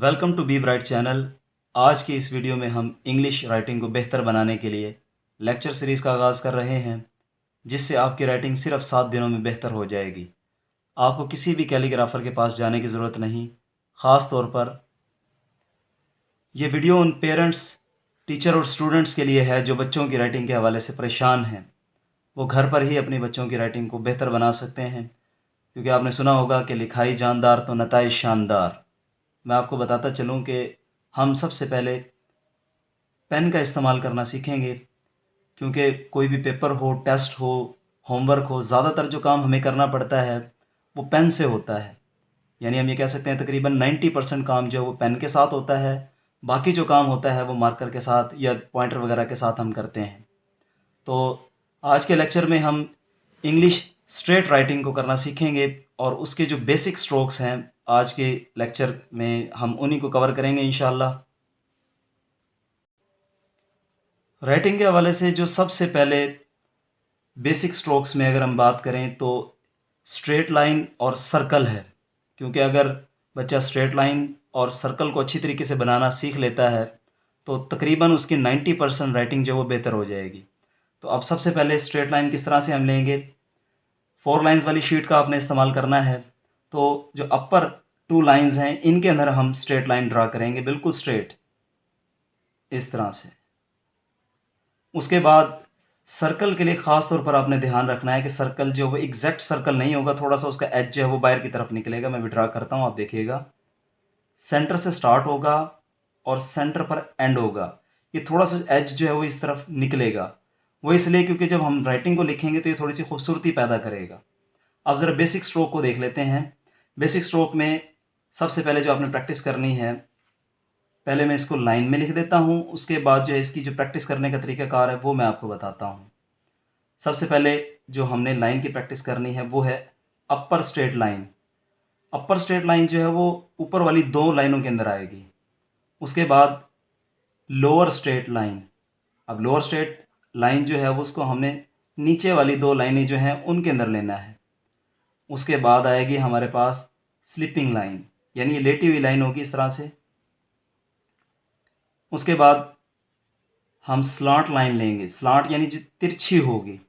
Welcome to be bright channel. आज की इस वीडियो में हम इंग्लिश राइटिंग को बेहतर बनाने के लिए लेक्चर सीरीज़ का आगाज़ कर रहे हैं, जिससे आपकी राइटिंग सिर्फ 7 दिनों में बेहतर हो जाएगी। आपको किसी भी कैलीग्राफर के पास जाने की ज़रूरत नहीं। ख़ास तौर पर यह वीडियो उन पेरेंट्स, टीचर और स्टूडेंट्स के लिए है जो बच्चों की राइटिंग के हवाले से परेशान हैं। वो घर पर ही अपनी बच्चों की राइटिंग को बेहतर बना सकते हैं, क्योंकि आपने सुना होगा कि लिखाई जानदार तो नताइज शानदार। मैं आपको बताता चलूँ कि हम सबसे पहले पेन का इस्तेमाल करना सीखेंगे, क्योंकि कोई भी पेपर हो, टेस्ट हो, होमवर्क हो, ज़्यादातर जो काम हमें करना पड़ता है वो पेन से होता है। यानी हम ये कह सकते हैं तकरीबन 90% काम जो है वो पेन के साथ होता है। बाकी जो काम होता है वो मार्कर के साथ या पॉइंटर वगैरह के साथ हम करते हैं। तो आज के लेक्चर में हम इंग्लिश स्ट्रेट राइटिंग को करना सीखेंगे और उसके जो बेसिक स्ट्रोक्स हैं आज के लेक्चर में हम उन्हीं को कवर करेंगे इंशाल्लाह। राइटिंग के हवाले से जो सबसे पहले बेसिक स्ट्रोक्स में अगर हम बात करें तो स्ट्रेट लाइन और सर्कल है, क्योंकि अगर बच्चा स्ट्रेट लाइन और सर्कल को अच्छी तरीके से बनाना सीख लेता है तो तकरीबन उसकी 90% राइटिंग जो वो बेहतर हो जाएगी। तो अब सबसे पहले स्ट्रेट लाइन किस तरह से हम लेंगे। 4 लाइंस वाली शीट का आपने इस्तेमाल करना है। तो जो अपर 2 लाइंस हैं इनके अंदर हम स्ट्रेट लाइन ड्रा करेंगे, बिल्कुल स्ट्रेट इस तरह से। उसके बाद सर्कल के लिए ख़ास तौर पर आपने ध्यान रखना है कि सर्कल जो वो एग्जैक्ट सर्कल नहीं होगा, थोड़ा सा उसका एज जो है वो बाहर की तरफ निकलेगा। मैं भी ड्रा करता हूँ, आप देखिएगा। सेंटर से स्टार्ट होगा और सेंटर पर एंड होगा। ये थोड़ा सा एज जो है वो इस तरफ निकलेगा। वो इसलिए क्योंकि जब हम राइटिंग को लिखेंगे तो ये थोड़ी सी खूबसूरती पैदा करेगा। अब ज़रा बेसिक स्ट्रोक को देख लेते हैं। बेसिक स्ट्रोक में सबसे पहले जो आपने प्रैक्टिस करनी है, पहले मैं इसको लाइन में लिख देता हूँ, उसके बाद जो है इसकी जो प्रैक्टिस करने का तरीक़ाकार है वो मैं आपको बताता हूँ। सबसे पहले जो हमने लाइन की प्रैक्टिस करनी है वो है अपर स्ट्रेट लाइन। अपर स्ट्रेट लाइन जो है वो ऊपर वाली 2 लाइनों के अंदर आएगी। उसके बाद लोअर स्ट्रेट लाइन। अब लोअर स्ट्रेट लाइन जो है वो उसको हमने नीचे वाली 2 लाइनें जो हैं उनके अंदर लेना है। उसके बाद आएगी हमारे पास स्लिपिंग लाइन, यानी ये लेटी हुई लाइन होगी इस तरह से। उसके बाद हम स्लांट लाइन लेंगे, स्लांट यानी जो तिरछी होगी।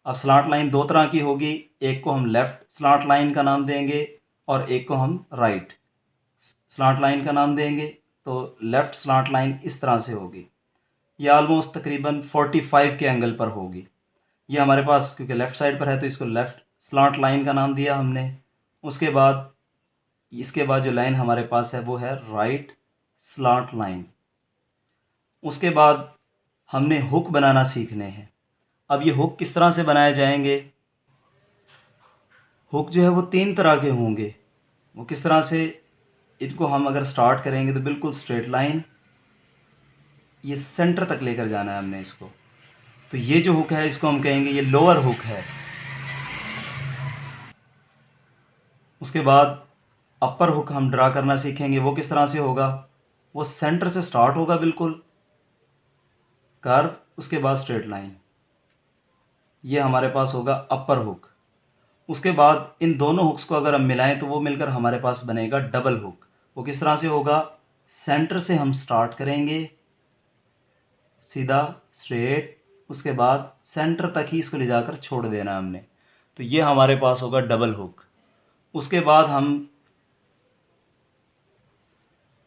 अब स्लांट लाइन 2 तरह की होगी, एक को हम लेफ़्ट स्लांट लाइन का नाम देंगे और एक को हम राइट स्लांट लाइन का नाम देंगे। तो लेफ़्ट स्लांट लाइन इस तरह से होगी, ये ऑलमोस्ट तकरीबन 45 के एंगल पर होगी। ये हमारे पास क्योंकि लेफ़्ट साइड पर है तो इसको लेफ़्ट स्लांट लाइन का नाम दिया हमने। उसके बाद इसके बाद जो लाइन हमारे पास है वो है राइट स्लांट लाइन। उसके बाद हमने हुक बनाना सीखने हैं। अब ये हुक किस तरह से बनाए जाएंगे। हुक जो है वो 3 तरह के होंगे। वो किस तरह से, इनको हम अगर स्टार्ट करेंगे तो बिल्कुल स्ट्रेट लाइन, ये सेंटर तक लेकर जाना है हमने इसको। तो ये जो हुक है इसको हम कहेंगे ये लोअर हुक है। उसके बाद अपर हुक हम ड्रा करना सीखेंगे। वो किस तरह से होगा, वो सेंटर से स्टार्ट होगा बिल्कुल कर्व, उसके बाद स्ट्रेट लाइन। ये हमारे पास होगा अपर हुक। उसके बाद इन दोनों हुक्स को अगर हम मिलाएं तो वो मिलकर हमारे पास बनेगा डबल हुक। वो किस तरह से होगा, सेंटर से हम स्टार्ट करेंगे सीधा स्ट्रेट, उसके बाद सेंटर तक ही इसको ले जाकर छोड़ देना है हमने। तो ये हमारे पास होगा डबल हुक। उसके बाद हम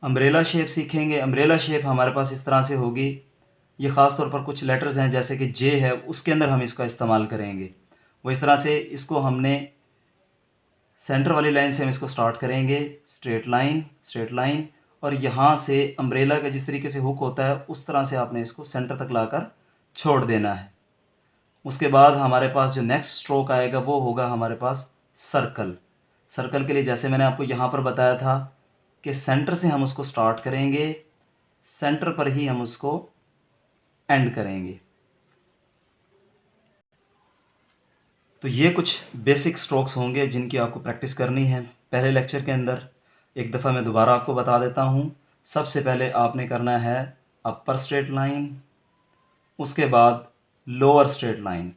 अम्ब्रेला शेप सीखेंगे। अम्ब्रेला शेप हमारे पास इस तरह से होगी। ये ख़ास तौर पर कुछ लेटर्स हैं जैसे कि जे है, उसके अंदर हम इसका इस्तेमाल करेंगे। वो इस तरह से, इसको हमने सेंटर वाली लाइन से हम इसको स्टार्ट करेंगे स्ट्रेट लाइन स्ट्रेट लाइन, और यहाँ से अम्ब्रेला का जिस तरीके से हुक होता है उस तरह से आपने इसको सेंटर तक लाकर छोड़ देना है। उसके बाद हमारे पास जो नेक्स्ट स्ट्रोक आएगा वो होगा हमारे पास सर्कल। सर्कल के लिए जैसे मैंने आपको यहाँ पर बताया था कि सेंटर से हम उसको स्टार्ट करेंगे, सेंटर पर ही हम उसको एंड करेंगे। तो ये कुछ बेसिक स्ट्रोक्स होंगे जिनकी आपको प्रैक्टिस करनी है पहले लेक्चर के अंदर। एक दफ़ा मैं दोबारा आपको बता देता हूँ। सबसे पहले आपने करना है अपर स्ट्रेट लाइन, उसके बाद लोअर स्ट्रेट लाइन,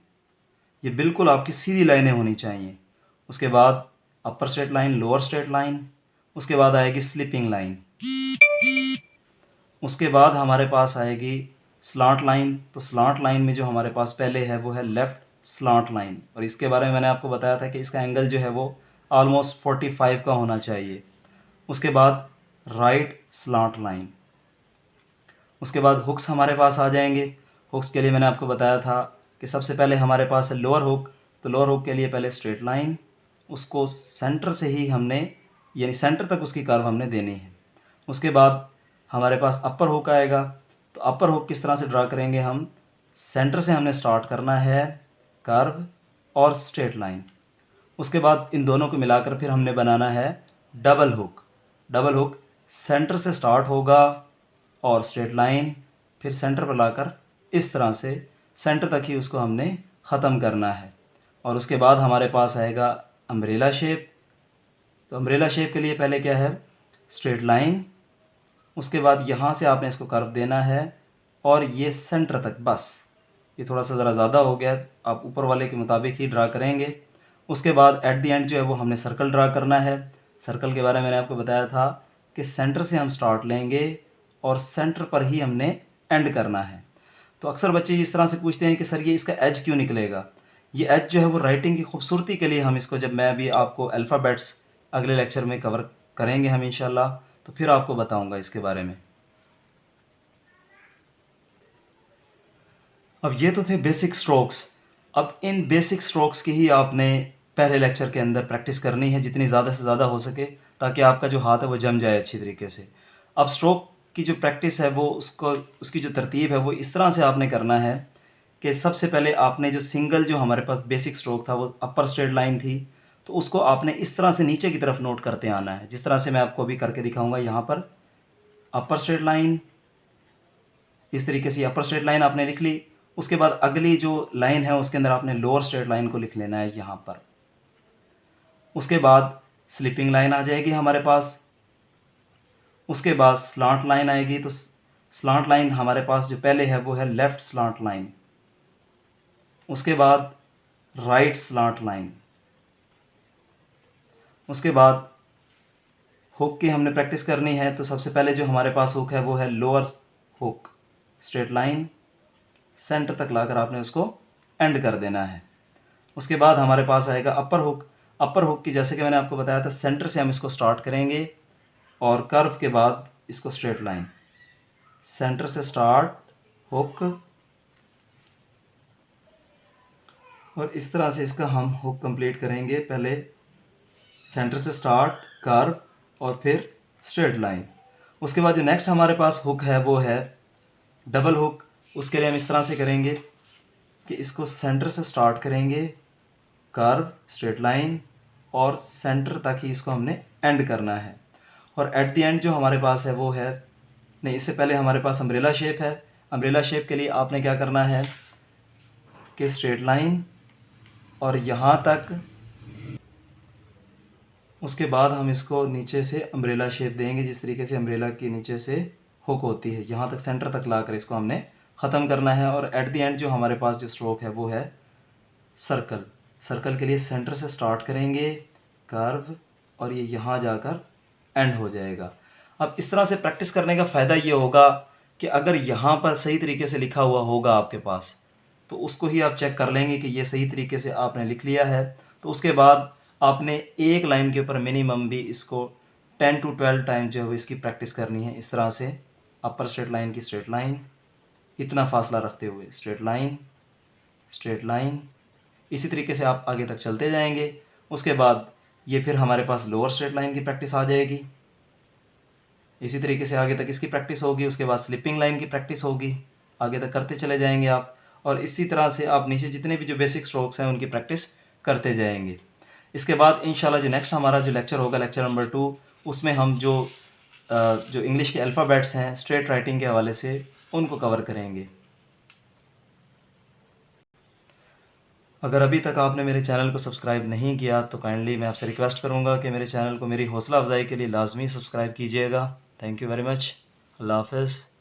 ये बिल्कुल आपकी सीधी लाइनें होनी चाहिए। उसके बाद upper straight line, lower straight line, उसके बाद आएगी स्लिपिंग लाइन, उसके बाद हमारे पास आएगी स्लांट लाइन। तो स्लांट लाइन में जो हमारे पास पहले है वो है लेफ़्ट स्लांट लाइन, और इसके बारे में मैंने आपको बताया था कि इसका एंगल जो है वो ऑलमोस्ट 45 का होना चाहिए। उसके बाद राइट स्लांट लाइन। उसके बाद हुक्स हमारे पास आ जाएंगे। हुक्स के लिए मैंने आपको बताया था कि सबसे पहले हमारे पास है लोअर हुक। तो लोअर हुक के लिए पहले स्ट्रेट लाइन, उसको सेंटर से ही हमने, यानी सेंटर तक उसकी कर्व हमने देनी है। उसके बाद हमारे पास अपर हुक आएगा। तो अपर हुक किस तरह से ड्रा करेंगे हम, सेंटर से हमने स्टार्ट करना है कर्व और स्ट्रेट लाइन। उसके बाद इन दोनों को मिलाकर फिर हमने बनाना है double hook. Double hook centre से स्टार्ट होगा और स्ट्रेट लाइन, फिर सेंटर पर लाकर इस तरह से सेंटर तक ही उसको हमने ख़त्म करना है। और उसके बाद हमारे पास आएगा अम्ब्रेला शेप। तो अम्ब्रेला शेप के लिए पहले क्या है, स्ट्रेट लाइन, उसके बाद यहाँ से आपने इसको कर्व देना है और ये सेंटर तक, बस ये थोड़ा सा ज़रा ज़्यादा हो गया, आप ऊपर वाले के मुताबिक ही ड्रा करेंगे। उसके बाद एट द एंड जो है वो हमने सर्कल ड्रा करना है। सर्कल के बारे में मैंने आपको बताया था कि सेंटर से हम स्टार्ट लेंगे और सेंटर पर ही हमने एंड करना है। तो अक्सर बच्चे इस तरह से पूछते हैं कि सर ये इसका एज क्यों निकलेगा। ये एज जो है वो राइटिंग की खूबसूरती के लिए हम इसको, जब मैं अभी आपको अल्फ़ाबेट्स अगले लेक्चर में कवर करेंगे हम इंशाल्लाह, तो फिर आपको बताऊंगा इसके बारे में। अब ये तो थे बेसिक स्ट्रोक्स। अब इन बेसिक स्ट्रोक्स की ही आपने पहले लेक्चर के अंदर प्रैक्टिस करनी है जितनी ज़्यादा से ज़्यादा हो सके, ताकि आपका जो हाथ है वो जम जाए अच्छी तरीके से। अब स्ट्रोक की जो प्रैक्टिस है वो उसकी जो तरतीब है वो इस तरह से आपने करना है कि सबसे पहले आपने जो सिंगल, जो हमारे पास बेसिक स्ट्रोक था वो अपर स्ट्रेट लाइन थी, तो उसको आपने इस तरह से नीचे की तरफ नोट करते आना है, जिस तरह से मैं आपको अभी करके दिखाऊंगा। यहाँ पर अपर स्ट्रेट लाइन, इस तरीके से अपर स्ट्रेट लाइन आपने लिख ली। उसके बाद अगली जो लाइन है उसके अंदर आपने लोअर स्ट्रेट लाइन को लिख लेना है यहाँ पर। उसके बाद स्लिपिंग लाइन आ जाएगी हमारे पास। उसके बाद स्लांट लाइन आएगी। तो स्लांट लाइन हमारे पास जो पहले है वो है लेफ़्ट स्लांट लाइन। उसके बाद राइट स्लांट लाइन। उसके बाद हुक की हमने प्रैक्टिस करनी है। तो सबसे पहले जो हमारे पास हुक है वो है lower hook, straight line, centre तक लाकर आपने उसको एंड कर देना है। उसके बाद हमारे पास आएगा अपर हुक। अपर हुक की, जैसे कि मैंने आपको बताया था, सेंटर से हम इसको स्टार्ट करेंगे और कर्व के बाद इसको स्ट्रेट लाइन, सेंटर से स्टार्ट हुक, और इस तरह से इसका हम हुक कंप्लीट करेंगे। पहले सेंटर से स्टार्ट, कर्व और फिर स्ट्रेट लाइन। उसके बाद जो नेक्स्ट हमारे पास हुक है वो है डबल हुक। उसके लिए हम इस तरह से करेंगे कि इसको सेंटर से स्टार्ट करेंगे, कर्व, स्ट्रेट लाइन और सेंटर तक ही इसको हमने एंड करना है। और एट द एंड जो हमारे पास है वो है, नहीं, इससे पहले हमारे पास अम्ब्रेला शेप है। अम्ब्रेला शेप के लिए आपने क्या करना है कि स्ट्रेट लाइन और यहाँ तक, उसके बाद हम इसको नीचे से अम्ब्रेला शेप देंगे, जिस तरीके से अम्ब्रेला के नीचे से हुक होती है, यहाँ तक सेंटर तक लाकर इसको हमने ख़त्म करना है। और एट द एंड जो हमारे पास जो स्ट्रोक है वो है सर्कल। सर्कल के लिए सेंटर से स्टार्ट करेंगे, कर्व, और ये यहाँ जाकर एंड हो जाएगा। अब इस तरह से प्रैक्टिस करने का फ़ायदा ये होगा कि अगर यहाँ पर सही तरीके से लिखा हुआ होगा आपके पास, तो उसको ही आप चेक कर लेंगे कि ये सही तरीके से आपने लिख लिया है। तो उसके बाद आपने एक लाइन के ऊपर मिनिमम भी इसको 10 to 12 टाइम जो है इसकी प्रैक्टिस करनी है। इस तरह से अपर स्ट्रेट लाइन की स्ट्रेट लाइन, इतना फासला रखते हुए स्ट्रेट लाइन, स्ट्रेट लाइन, इसी तरीके से आप आगे तक चलते जाएंगे। उसके बाद ये फिर हमारे पास लोअर स्ट्रेट लाइन की प्रैक्टिस आ जाएगी, इसी तरीके से आगे तक इसकी प्रैक्टिस होगी। उसके बाद स्लिपिंग लाइन की प्रैक्टिस होगी, आगे तक करते चले जाएंगे आप। और इसी तरह से आप नीचे जितने भी जो बेसिक स्ट्रोक्स हैं उनकी प्रैक्टिस करते जाएंगे। इसके बाद इंशाल्लाह जो नेक्स्ट हमारा जो लेक्चर होगा, लेक्चर नंबर 2, उसमें हम जो इंग्लिश के अल्फ़ाबेट्स हैं स्ट्रेट राइटिंग के हवाले से उनको कवर करेंगे। अगर अभी तक आपने मेरे चैनल को सब्सक्राइब नहीं किया तो काइंडली मैं आपसे रिक्वेस्ट करूंगा कि मेरे चैनल को मेरी हौसला अफजाई के लिए लाजमी सब्सक्राइब कीजिएगा। Thank you very much. अल्लाह हाफ़िज़।